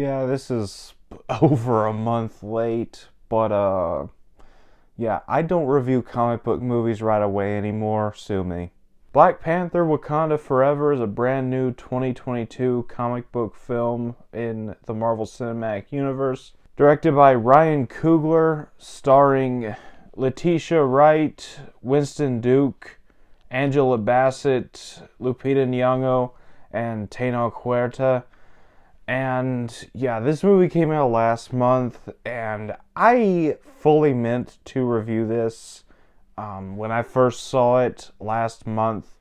Yeah, this is over a month late, but yeah, I don't review comic book movies right away anymore, sue me. Black Panther Wakanda Forever is a brand new 2022 comic book film in the Marvel Cinematic Universe, directed by Ryan Coogler, starring Leticia Wright, Winston Duke, Angela Bassett, Lupita Nyong'o, and Tenoch Huerta. And yeah, this movie came out last month, and I fully meant to review this when I first saw it last month,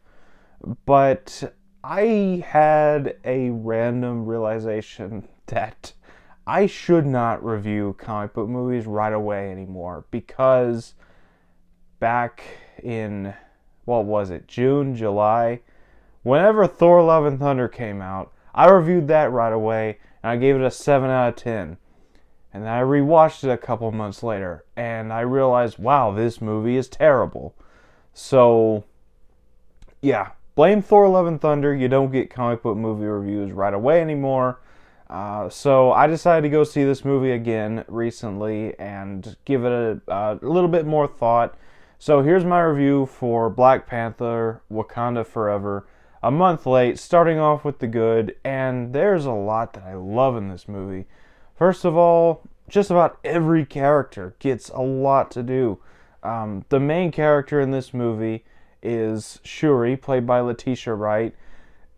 but I had a random realization that I should not review comic book movies right away anymore because back in, what was it, June, July, whenever Thor Love and Thunder came out, I reviewed that right away, and I gave it a 7 out of 10. And then I rewatched it a couple months later, and I realized, wow, this movie is terrible. So, yeah, blame Thor Love and Thunder. You don't get comic book movie reviews right away anymore. So I decided to go see this movie again recently and give it a little bit more thought. So here's my review for Black Panther Wakanda Forever. A month late, starting off with the good, and there's a lot that I love in this movie. First of all, just about every character gets a lot to do. The main character in this movie is Shuri, played by Leticia Wright,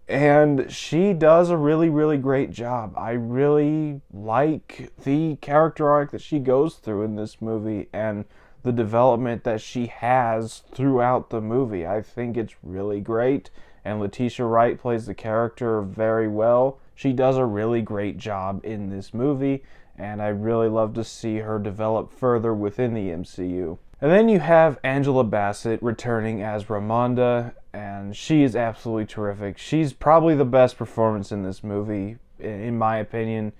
and she does a really, really great job. I really like the character arc that she goes through in this movie and the development that she has throughout the movie. I think it's really great, and Leticia Wright plays the character very well. She does a really great job in this movie, and I really love to see her develop further within the MCU. And then you have Angela Bassett returning as Ramonda, and she is absolutely terrific. She's probably the best performance in this movie, in my opinion.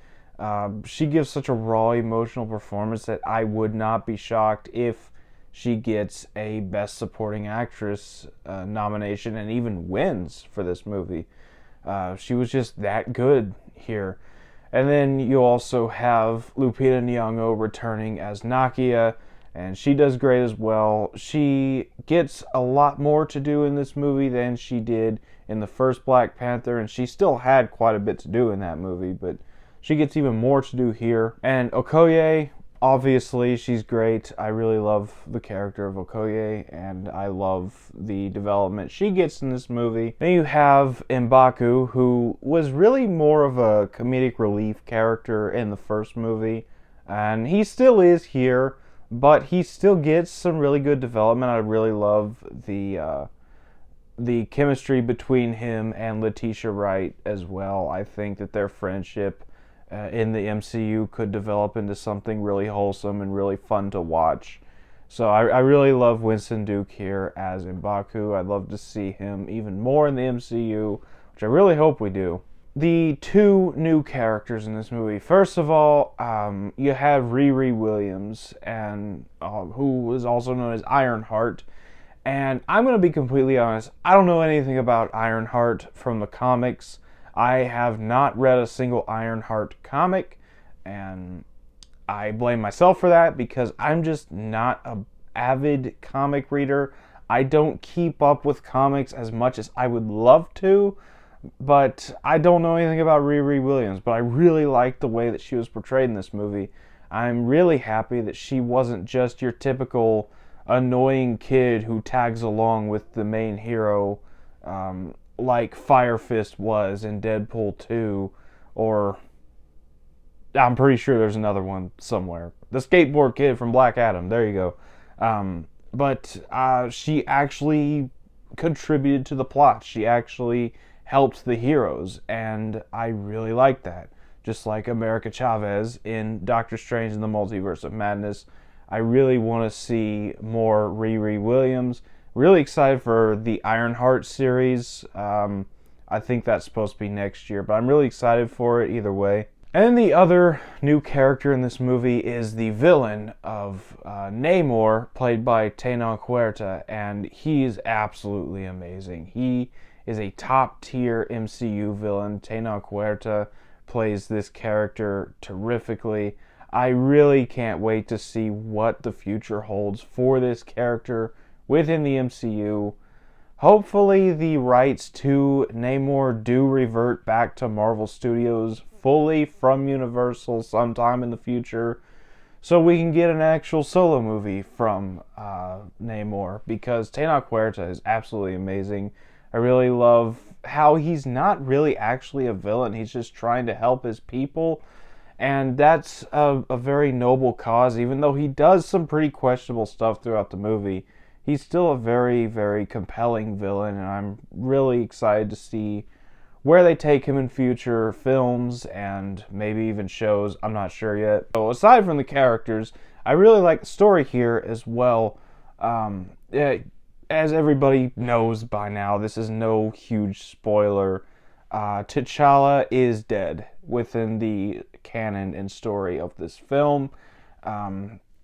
She gives such a raw, emotional performance that I would not be shocked if she gets a Best Supporting Actress nomination and even wins for this movie. She was just that good here. And then you also have Lupita Nyong'o returning as Nakia, and she does great as well. She gets a lot more to do in this movie than she did in the first Black Panther, and she still had quite a bit to do in that movie, but she gets even more to do here. And Okoye, obviously, she's great. I really love the character of Okoye, and I love the development she gets in this movie. Then you have M'Baku, who was really more of a comedic relief character in the first movie, and he still is here, but he still gets some really good development. I really love the chemistry between him and Leticia Wright as well. I think that their friendship in the MCU could develop into something really wholesome and really fun to watch. So I really love Winston Duke here as M'Baku. I'd love to see him even more in the MCU, which I really hope we do. The two new characters in this movie. First of all, you have Riri Williams, and who is also known as Ironheart. And I'm going to be completely honest, I don't know anything about Ironheart from the comics. I have not read a single Ironheart comic, and I blame myself for that because I'm just not an avid comic reader. I don't keep up with comics as much as I would love to, but I don't know anything about Riri Williams, but I really like the way that she was portrayed in this movie. I'm really happy that she wasn't just your typical annoying kid who tags along with the main hero, like Fire Fist was in Deadpool 2, or I'm pretty sure there's another one somewhere. The skateboard kid from Black Adam, there you go. But she actually contributed to the plot. She actually helped the heroes, and I really like that. Just like America Chavez in Doctor Strange in the Multiverse of Madness, I really want to see more Riri Williams. Really excited for the Ironheart series. I think that's supposed to be next year, but I'm really excited for it either way. And then the other new character in this movie is the villain of Neymor, played by Tenoch Huerta, and he's absolutely amazing. He is a top-tier MCU villain. Tenoch Huerta plays this character terrifically. I really can't wait to see what the future holds for this character within the MCU. Hopefully the rights to Neymore do revert back to Marvel Studios fully from Universal sometime in the future, so we can get an actual solo movie from Neymore, because Tenoch Huerta is absolutely amazing. I really love how he's not really actually a villain. He's just trying to help his people, and that's a very noble cause. Even though he does some pretty questionable stuff throughout the movie, he's still a very, very compelling villain, and I'm really excited to see where they take him in future films and maybe even shows. I'm not sure yet. So aside from the characters, I really like the story here as well. As everybody knows by now, this is no huge spoiler. T'Challa is dead within the canon and story of this film.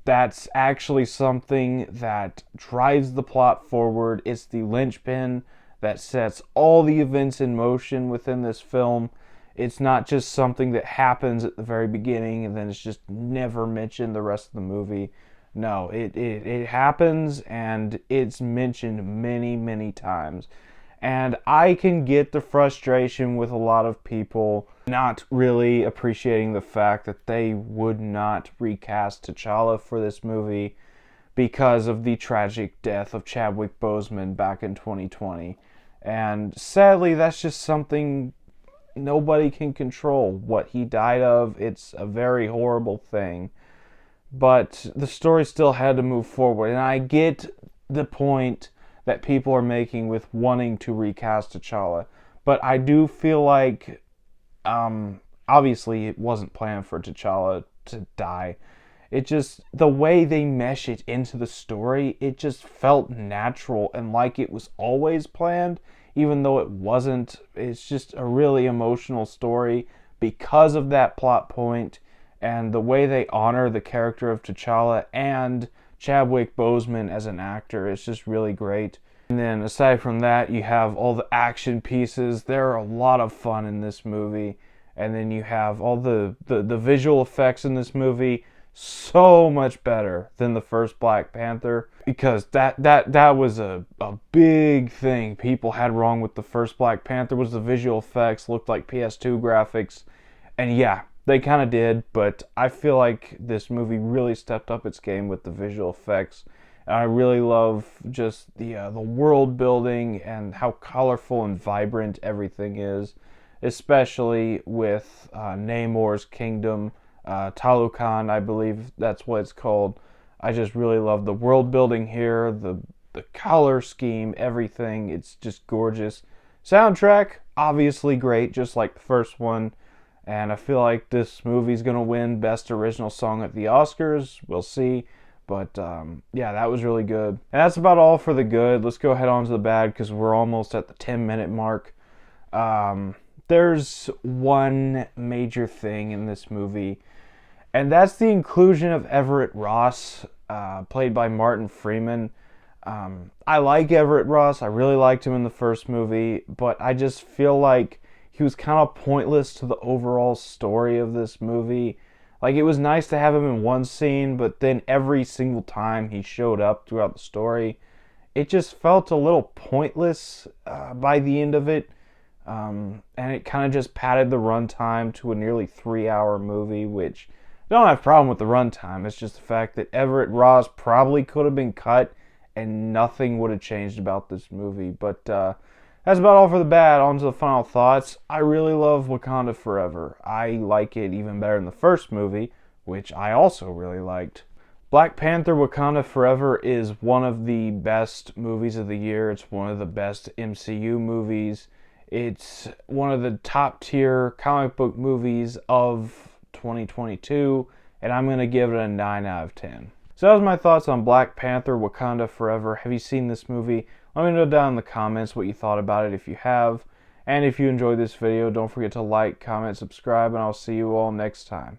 That's actually something that drives the plot forward. It's the linchpin that sets all the events in motion within this film. It's not just something that happens at the very beginning and then it's just never mentioned the rest of the movie. No, it happens and it's mentioned many, many times. And I can get the frustration with a lot of people not really appreciating the fact that they would not recast T'Challa for this movie because of the tragic death of Chadwick Boseman back in 2020. And sadly, that's just something nobody can control. What he died of, it's a very horrible thing. But the story still had to move forward. And I get the point that people are making with wanting to recast T'Challa. But I do feel like, obviously it wasn't planned for T'Challa to die. It just, the way they mesh it into the story, it just felt natural and like it was always planned, even though it wasn't. It's just a really emotional story because of that plot point and the way they honor the character of T'Challa and Chadwick Boseman as an actor. It's just really great. And then aside from that, you have all the action pieces. There are a lot of fun in this movie. And then you have all the visual effects in this movie, so much better than the first Black Panther, because that was a big thing people had wrong with the first Black Panther, was the visual effects looked like PS2 graphics. And yeah, they kind of did, but I feel like this movie really stepped up its game with the visual effects. And I really love just the world building and how colorful and vibrant everything is, especially with Namor's kingdom, Talokan, I believe that's what it's called. I just really love the world building here, the color scheme, everything. It's just gorgeous. Soundtrack, obviously great, just like the first one. And I feel like this movie's going to win Best Original Song at the Oscars. We'll see. But yeah, that was really good. And that's about all for the good. Let's go head on to the bad because we're almost at the 10-minute mark. There's one major thing in this movie, and that's the inclusion of Everett Ross, played by Martin Freeman. I like Everett Ross. I really liked him in the first movie, but I just feel like he was kind of pointless to the overall story of this movie. Like, it was nice to have him in one scene, but then every single time he showed up throughout the story, it just felt a little pointless by the end of it. And it kind of just padded the runtime to a nearly 3-hour movie, which I don't have a problem with the runtime. It's just the fact that Everett Ross probably could have been cut and nothing would have changed about this movie. But that's about all for the bad. On to the final thoughts. I really love Wakanda Forever. I like it even better than the first movie, which I also really liked. Black Panther Wakanda Forever is one of the best movies of the year. It's one of the best MCU movies. It's one of the top tier comic book movies of 2022, and I'm going to give it a 9 out of 10. So that was my thoughts on Black Panther Wakanda Forever. Have you seen this movie? Let me know down in the comments what you thought about it if you have. And if you enjoyed this video, don't forget to like, comment, subscribe, and I'll see you all next time.